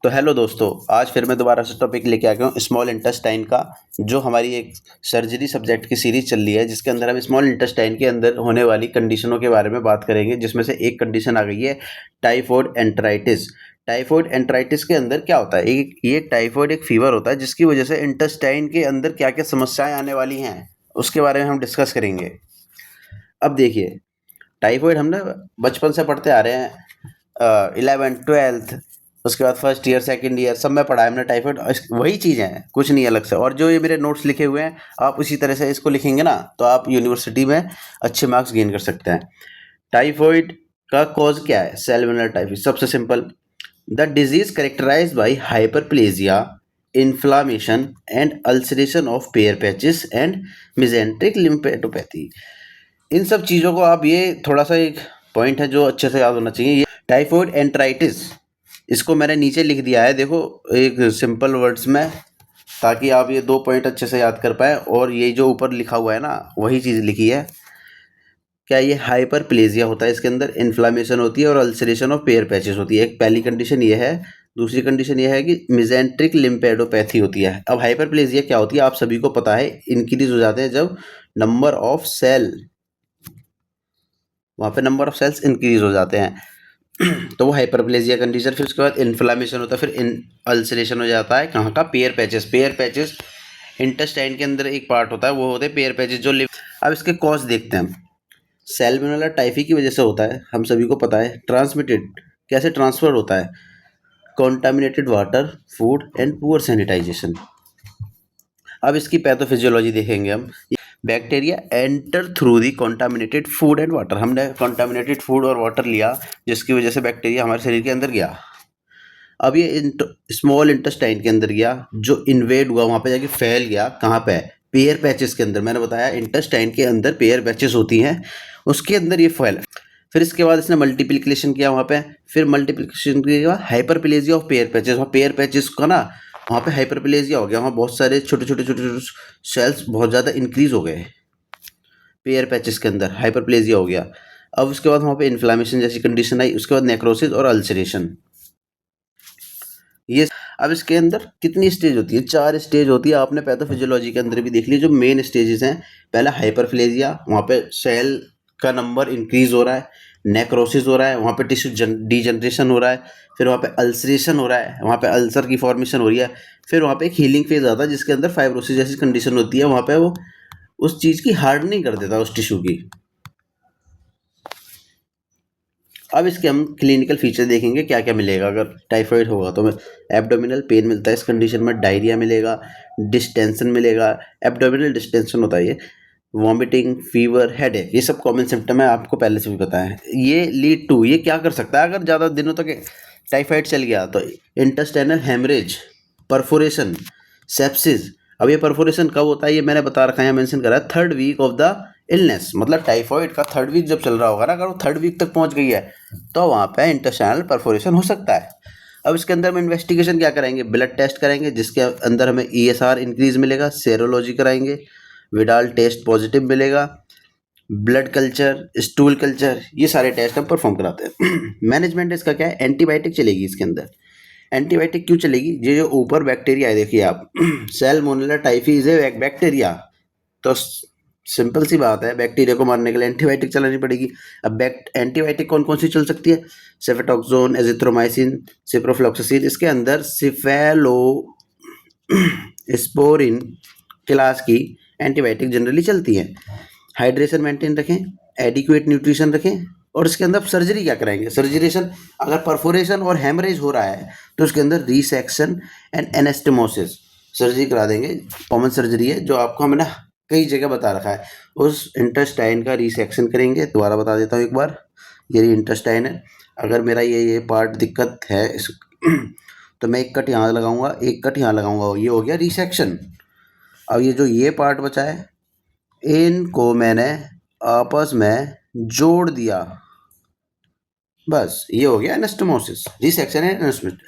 तो हेलो दोस्तों, आज फिर मैं दोबारा से टॉपिक लेके आ गया हूँ स्मॉल इंटेस्टाइन का। जो हमारी एक सर्जरी सब्जेक्ट की सीरीज चल रही है, जिसके अंदर हम स्मॉल इंटेस्टाइन के अंदर होने वाली कंडीशनों के बारे में बात करेंगे, जिसमें से एक कंडीशन आ गई है टाइफॉइड एंटराइटिस। टाइफॉइड एंटराइटिस के अंदर क्या होता है? ये टाइफॉइड एक फीवर होता है जिसकी वजह से इंटेस्टाइन के अंदर क्या क्या समस्याएं आने वाली हैं, उसके बारे में हम डिस्कस करेंगे। अब देखिए, टाइफॉइड हम ना बचपन से पढ़ते आ रहे हैं, 11th 12th, उसके बाद फर्स्ट ईयर सेकंड ईयर सब में पढ़ा है हमने टाइफॉइड। वही चीज़ें हैं, कुछ नहीं अलग से। और जो ये मेरे नोट्स लिखे हुए हैं, आप उसी तरह से इसको लिखेंगे ना, तो आप यूनिवर्सिटी में अच्छे मार्क्स गेन कर सकते हैं। टाइफॉइड का कॉज क्या है? Salmonella typhi. सबसे simple, the disease characterize by hyperplasia, inflammation and ulceration of Peyer patches and mesenteric lymphadenopathy. इन सब चीज़ों को आप, ये थोड़ा सा एक पॉइंट है जो अच्छे से याद होना चाहिए। ये टाइफॉइड एंटराइटिस, इसको मैंने नीचे लिख दिया है, देखो, एक सिंपल वर्ड्स में, ताकि आप ये 2 पॉइंट अच्छे से याद कर पाए। और ये जो ऊपर लिखा हुआ है ना, वही चीज़ लिखी है। क्या ये हाइपरप्लेजिया होता है, इसके अंदर इन्फ्लामेशन होती है और अल्सरेशन ऑफ पेयर पैचेस होती है। एक पहली कंडीशन ये है। दूसरी कंडीशन ये है कि मिजेंट्रिक लिम्फेडोपैथी होती है। अब हाइपरप्लेजिया क्या होती है, आप सभी को पता है, इंक्रीज हो जाते हैं जब नंबर ऑफ सेल, वहाँ पे नंबर ऑफ सेल्स इंक्रीज हो जाते हैं तो वो हाइपरप्लेजिया कंडीशन। फिर उसके बाद इन्फ्लामेशन होता है, फिर अल्सरेशन हो जाता है। कहाँ का? Pair patches. Pair patches intestine के अंदर एक पार्ट होता है, वो होते हैं पेयर पैचेस जो अब इसके कॉज देखते हैं हम। सैल्मोनेला टाइफी की वजह से होता है, हम सभी को पता है। ट्रांसमिटेड, कैसे ट्रांसफर होता है? Contaminated water, food and poor sanitisation. अब इसकी पैथोफिजियोलॉजी देखेंगे हम। Bacteria enter through the contaminated food and water. हमने कॉन्टामिनेटेड फूड और वाटर लिया, जिसकी वजह से बैक्टीरिया हमारे शरीर के अंदर गया। अब ये स्मॉल इंटेस्टाइन के अंदर गया, जो इन्वेड हुआ, वहाँ पे जाके फैल गया। कहाँ पे? पेयर पैचेस के अंदर। मैंने बताया इंटेस्टाइन के अंदर पेयर पैचेस होती हैं, उसके अंदर ये फैल। फिर इसके बाद इसने मल्टीप्लिकेशन किया वहाँ पे। फिर मल्टीप्लिकेशन के बाद हाइपरप्लेजिया ऑफ पेयर पैचेस। वहाँ पेयर पैचेस का ना, वहाँ पे हाइपरप्लेजिया हो गया, वहाँ बहुत सारे छोटे छोटे छोटे छोटे सेल्स बहुत ज़्यादा इंक्रीज हो गए पेयर पैचेस के अंदर, हाइपरप्लेजिया हो गया। अब उसके बाद वहाँ पे इन्फ्लामेशन जैसी कंडीशन आई, उसके बाद नेक्रोसिस और अल्सरेशन। ये अब इसके अंदर कितनी स्टेज होती है? 4 स्टेज होती है। आपने पैथोफिजियोलॉजी के अंदर भी देख ली, जो मेन स्टेजेस हैं। पहला हाइपरप्लेजिया, वहाँ पे सेल का नंबर इंक्रीज हो रहा है। नेक्रोसिस हो रहा है, वहाँ पे टिश्यू डीजनरेशन हो रहा है। फिर वहाँ पे अल्सरेशन हो रहा है, वहाँ पे अल्सर की फॉर्मेशन हो रही है। फिर वहाँ पे एक हीलिंग फेज आता है, जिसके अंदर फाइब्रोसिस जैसी कंडीशन होती है। वहाँ पे वो उस चीज़ की हार्डनिंग कर देता है, उस टिश्यू की। अब इसके हम क्लिनिकल फीचर देखेंगे, क्या क्या मिलेगा अगर टाइफाइड होगा तो। एब्डोमिनल पेन मिलता है इस कंडीशन में, डायरिया मिलेगा, डिस्टेंशन मिलेगा। एब्डोमिनल डिस्टेंशन होता है ये, वॉमिटिंग, फीवर, हेडेक, ये सब कॉमन सिम्टम है, आपको पहले से भी पता है। ये लीड टू, ये क्या कर सकता है अगर ज़्यादा दिनों तक टाइफाइड चल गया तो? Intestinal haemorrhage, perforation, sepsis. अब ये परफोरेशन कब होता है, ये मैंने बता रखा है, मेंशन करा है, 3rd week of the illness. मतलब टाइफाइड का 3rd वीक जब चल रहा होगा ना, अगर वो 3rd वीक तक पहुंच गई है, तो वहाँ पे इंटेस्टाइनल परफोरेशन हो सकता है। अब इसके अंदर हम इन्वेस्टिगेशन क्या कराएंगे? ब्लड टेस्ट करेंगे, जिसके अंदर हमें ESR इंक्रीज मिलेगा। सेरोलॉजी कराएंगे, विडाल टेस्ट पॉजिटिव मिलेगा। ब्लड कल्चर, स्टूल कल्चर, ये सारे टेस्ट हम परफॉर्म कराते हैं मैनेजमेंट इसका क्या है? एंटीबायोटिक चलेगी इसके अंदर। एंटीबायोटिक क्यों चलेगी? ये जो ऊपर बैक्टीरिया है, देखिए आप, Salmonella typhi is a bacteria, तो सिंपल सी बात है, बैक्टीरिया को मारने के लिए एंटीबायोटिक चलानी पड़ेगी। अब एंटीबायोटिक कौन कौन सी चल सकती है? सेफेटॉक्सोन, एजिथ्रोमाइसिन, सिप्रोफ्लॉक्सासिन। इसके अंदर सिफेलो स्पोरिन क्लास की एंटीबायोटिक जनरली चलती हैं। हाइड्रेशन मेंटेन रखें, एडिक्वेट न्यूट्रिशन रखें। और इसके अंदर सर्जरी क्या कराएंगे? सर्जरीशन, अगर परफोरेशन और हेमरेज हो रहा है तो उसके अंदर रिसेक्शन एंड एनेस्टेमोसिस सर्जरी करा देंगे। कॉमन सर्जरी है, जो आपको हमने कई जगह बता रखा है। उस इंटेस्टाइन का रिसेक्शन करेंगे। दोबारा बता देता हूँ एक बार, ये इंटेस्टाइन है। अगर मेरा ये पार्ट दिक्कत है इस तो मैं एक कट यहाँ लगाऊंगा, एक कट यहाँ लगाऊंगा, ये हो गया रिसेक्शन। अब ये जो ये पार्ट बचा है, इनको मैंने आपस में जोड़ दिया, बस ये हो गया एनास्टोमोसिस, रिसेक्शन एंड एनास्टोमोसिस।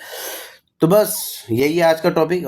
तो बस यही है आज का टॉपिक।